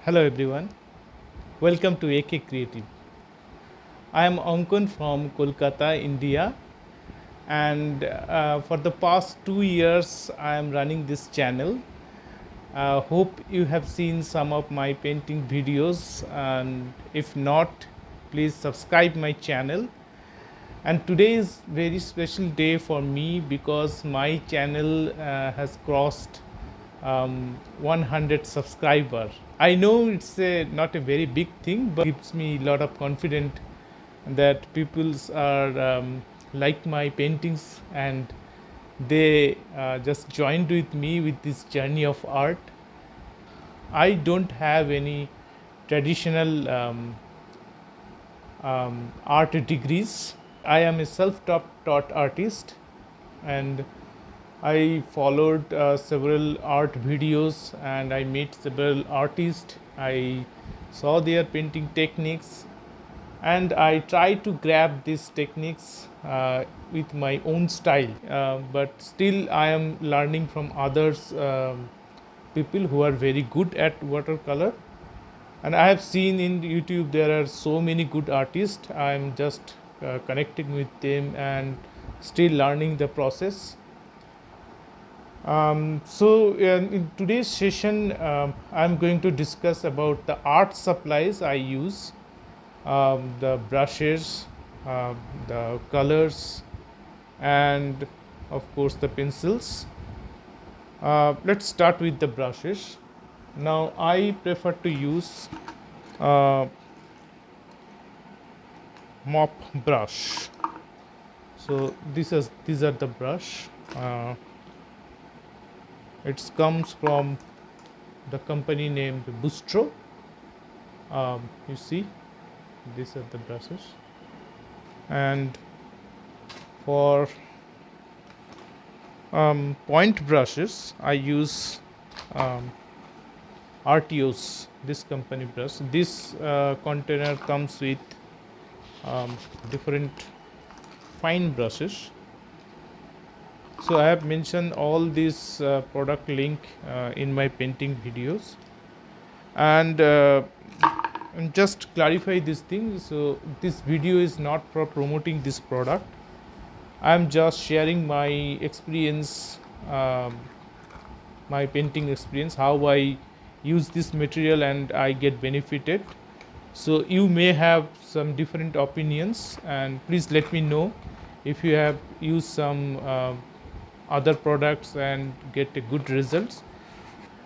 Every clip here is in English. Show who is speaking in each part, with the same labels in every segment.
Speaker 1: Hello everyone, welcome to AK Creative. I am Ankon from Kolkata, India, and for the past 2 years I am running this channel. Hope you have seen some of my painting videos, and if not, please subscribe my channel. And today is very special day for me because my channel has crossed 100 subscriber. I know it's not a very big thing, but it gives me a lot of confidence that people are like my paintings and they just joined with me with this journey of art. I don't have any traditional art degrees. I am a self-taught artist, and I followed several art videos and I met several artists. I saw their painting techniques and I try to grab these techniques with my own style. But still, I am learning from others, people who are very good at watercolor. And I have seen in YouTube there are so many good artists. I am just connecting with them and still learning the process. In today's session, I'm going to discuss about the art supplies I use, the brushes, the colors, and of course the pencils. Let's start with the brushes. Now I prefer to use Mop Brush. So these are the brush. It comes from the company named BRUSTRO. You see, these are the brushes. And for point brushes, I use ARTIOS, this company brush. This container comes with different fine brushes. So I have mentioned all these product link in my painting videos, and just clarify this thing. So this video is not for promoting this product. I am just sharing my experience, my painting experience, how I use this material and I get benefited. So you may have some different opinions, and please let me know if you have used some other products and get a good results.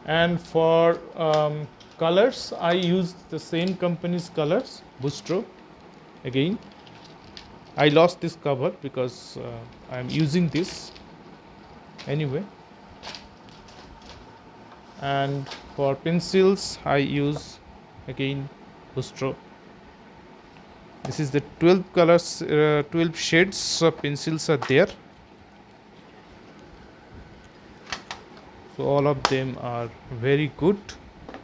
Speaker 1: And for colors, I use the same company's colors, BRUSTRO. Again, I lost this cover because I am using this anyway. And for pencils, I use again BRUSTRO. This is the 12 colors, 12 shades of pencils are there. So all of them are very good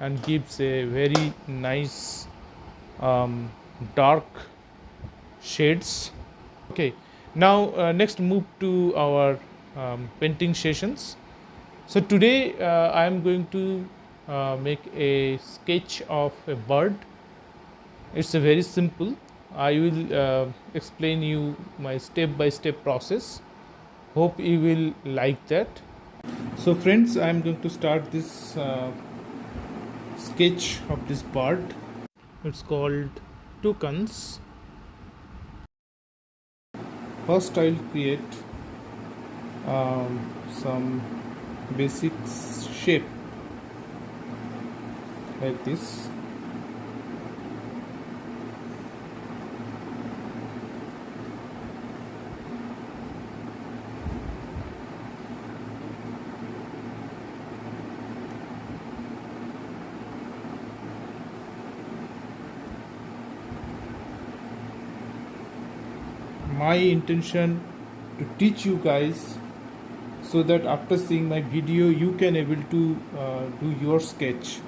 Speaker 1: and gives a very nice dark shades. Okay, now next move to our painting sessions. So today I am going to make a sketch of a bird. It's a very simple. I will explain you my step-by-step process. Hope you will like that. So friends, I am going to start this sketch of this bird. It's called toucans. First I'll create some basic shape like this. My intention to teach you guys so that after seeing my video you can able to do your sketch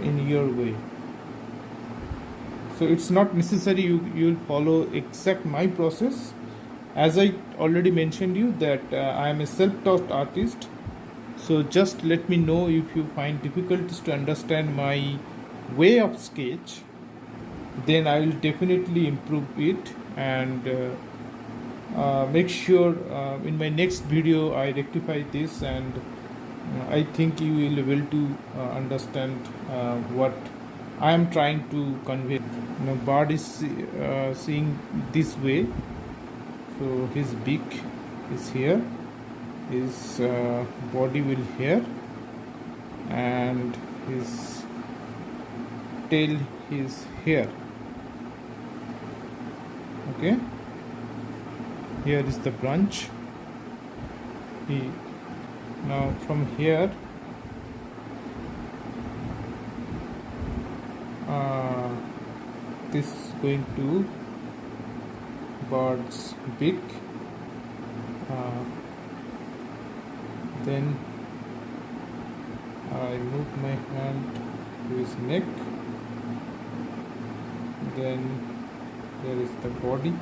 Speaker 1: in your way. So it's not necessary you'll follow exact my process. As I already mentioned you that I am a self-taught artist, So just let me know if you find difficulties to understand my way of sketch, then I will definitely improve it, and make sure in my next video I rectify this, and I think you will be able to understand what I am trying to convey. Bird is seeing this way, so his beak is here, his body will here, and his tail is here. Okay, here is the branch. Now from here this is going to bird's beak, then I move my hand to his neck, then there is the body,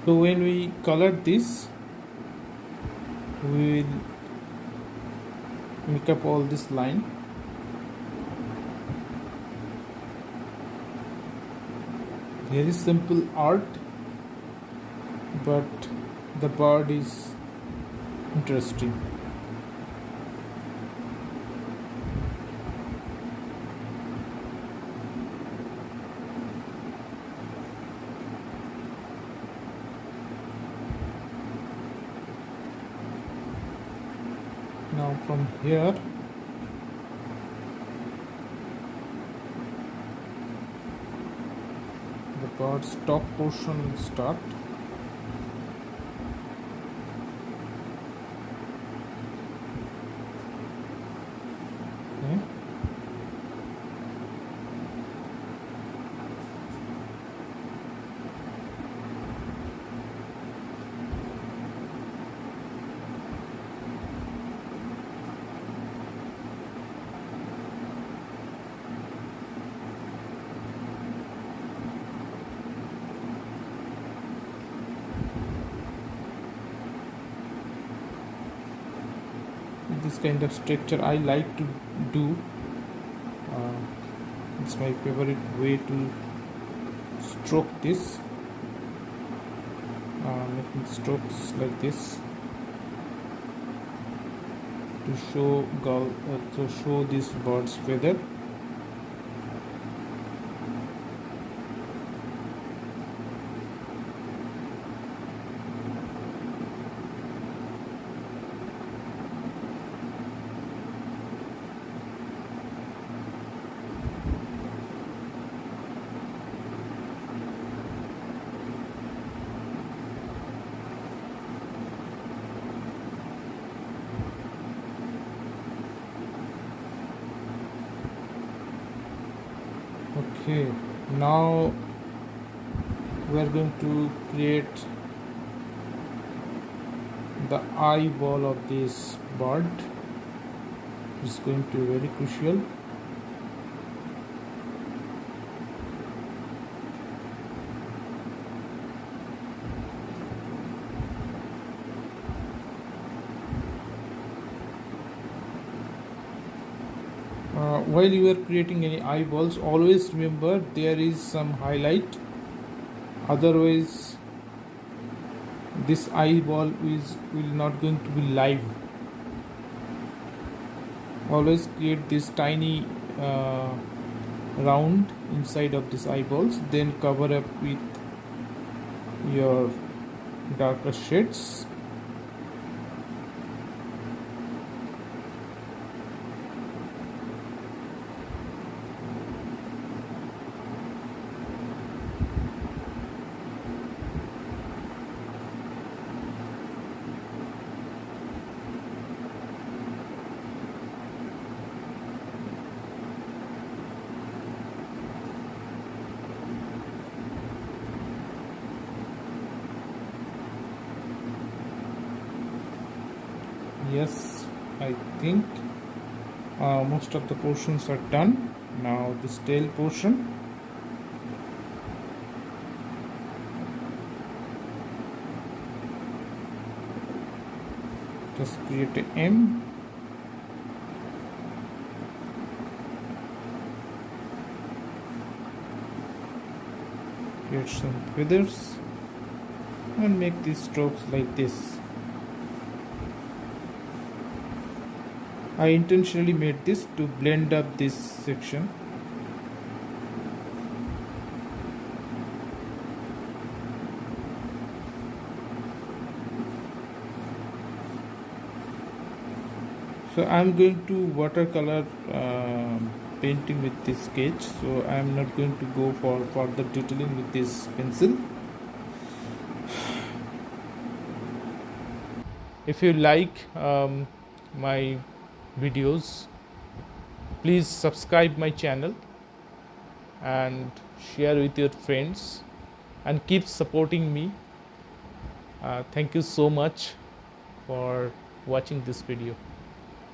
Speaker 1: so when we color this, we will make up all this line. Very simple art, but the bird is interesting. Now from here the bird's top portion will start. Okay. This kind of structure I like to do. It's my favorite way to stroke this, making strokes like this to show this bird's feather. Okay, now we are going to create the eyeball of this bird. It's going to be very crucial. While you are creating any eyeballs, always remember there is some highlight, otherwise this eyeball will not going to be live. Always create this tiny round inside of these eyeballs, then cover up with your darker shades. Yes, I think most of the portions are done. Now this tail portion. Just create a M. Create some feathers and make these strokes like this. I intentionally made this to blend up this section. So I'm going to watercolor painting with this sketch, so I'm not going to go for further detailing with this pencil. If you like my videos, please subscribe my channel and share with your friends and keep supporting me. Thank you so much for watching this video.